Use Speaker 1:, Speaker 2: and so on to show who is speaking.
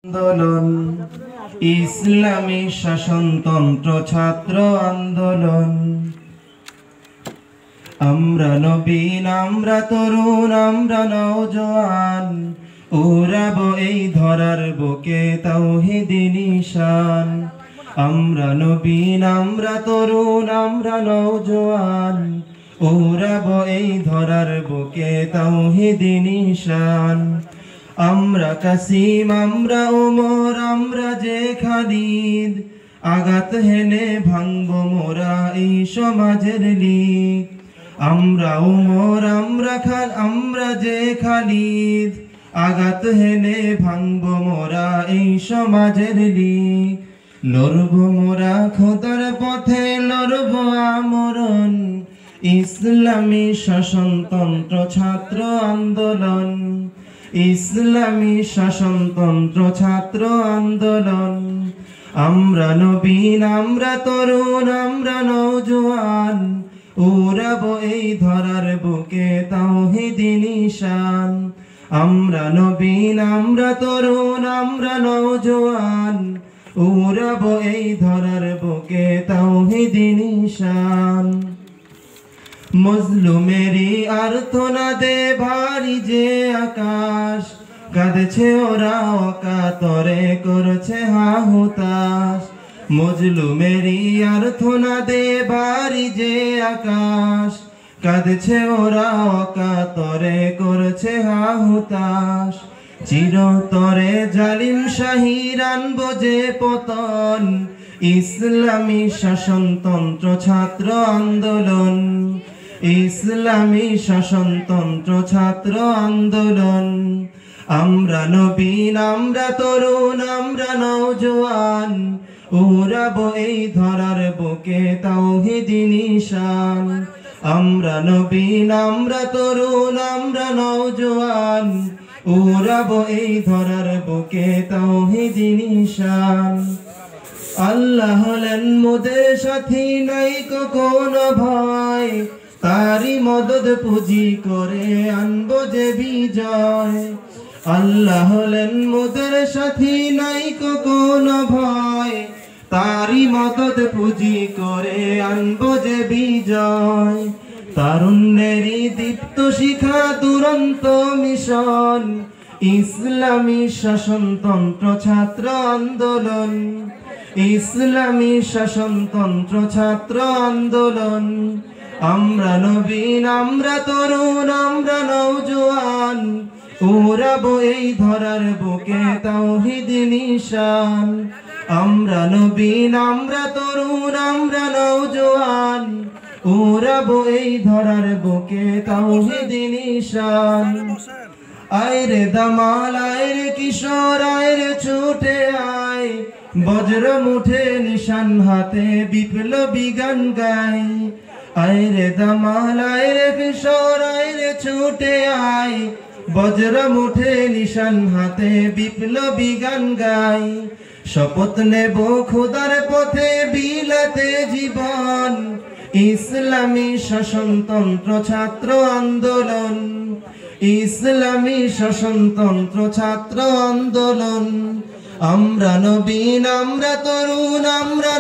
Speaker 1: আন্দোলন ইসলামী শাসনতন্ত্র ছাত্র আন্দোলন। আমরা নবীন, আমরা তরুণ, আমরা নওজোয়ান, উড়াবো এই ধরার বুকে তাওহীদি নিশান। আমরা নবীন, আমরা তরুণ, আমরা নওজোয়ান, উড়াবো এই ধরার বুকে তাওহীদি নিশান। আমরা কাসিম, আমরা ওমর, আমরা যে খালিদ, আঘাত হেনে ভাঙবো মোরা এই সমাজের লিগ। আমরা ওমর, আমরা যে খালিদ, আঘাত হেনে ভাঙবো মোরা এই সমাজের লিগ। লড়বো মোরা খোদার পথে, লড়বো আমরণ, ইসলামী শাসনতন্ত্র ছাত্র আন্দোলন। ইসলামী শাসনতন্ত্র ছাত্র আন্দোলন। আমরা নবীন, আমরা তরুণ, আমরা নওজোয়ান, উড়াবো এই ধরার বুকে তাওহীদি নিশান। আমরা নবীন, আমরা তরুণ, আমরা নওজোয়ান, উড়াবো এই ধরার বুকে তাওহীদি নিশান। মজলুমেরই আর্তনাদে ভারী যে আকাশ, কাঁদছে ওরা অকাতরে, করছে হাহুতাশ। মজলুমেরই আর্তনাদে ভারী যে আকাশ, কাঁদছে ওরা অকাতরে, করছে হাহুতাশ। চিরতরে জালিম শাহীর আনবো যে পতন, ইসলামী শাসনতন্ত্র ছাত্র আন্দোলন। ইসলামী শাসনতন্ত্র ছাত্র আন্দোলন। আমরা নবীন, আমরা তরুণ, আমরা নওজোয়ান, উড়াবো এই ধরার বুকে তাওহীদি নিশান। আমরা নবীন, আমরা তরুণ, আমরা নওজোয়ান, উড়াবো এই ধরার বুকে তাওহীদি নিশান। আল্লাহ হলেন মোদের সাথী, নাই কোনো ভয়, তারি মদদ পুঁজি করে আনবো যে বিজয়। আল্লাহ হলেন মোদের সাথী, নাই কোনো ভয়, তারি মদদ পুঁজি করে আনবো যে বিজয়। তারুণ্যেরই দীপ্ত শিখা দুরন্ত মিশন, ইসলামী শাসনতন্ত্র ছাত্র আন্দোলন। ইসলামী শাসনতন্ত্র ছাত্র আন্দোলন। আমরা নবীন, আমরা তরুণ, আমরা নওজোয়ান, উড়াবো এই ধরার বুকে তাওহীদি নিশান। আমরা নবীন, আমরা তরুণ, আমরা নওজোয়ান, উড়াবো এই ধরার বুকে তাওহীদি নিশান। আয়রে দামাল, আয়রে কিশোর, আয়রে ছুটে আয়, বজ্র মুঠে নিশান হাতে বিপ্লবী গান গাই। আয়রে দামাল, আয়রে কিশোর, আয়রে ছুটে আয়, বজ্র মুঠে নিশান হাতে বিপ্লবী গান গাই। শপথ নেব খোদার পথে বিলাতে জীবন, ইসলামী শাসনতন্ত্র ছাত্র আন্দোলন। ইসলামী শাসনতন্ত্র ছাত্র আন্দোলন। আমরা নবীন, আমরা তরুণ, আমরা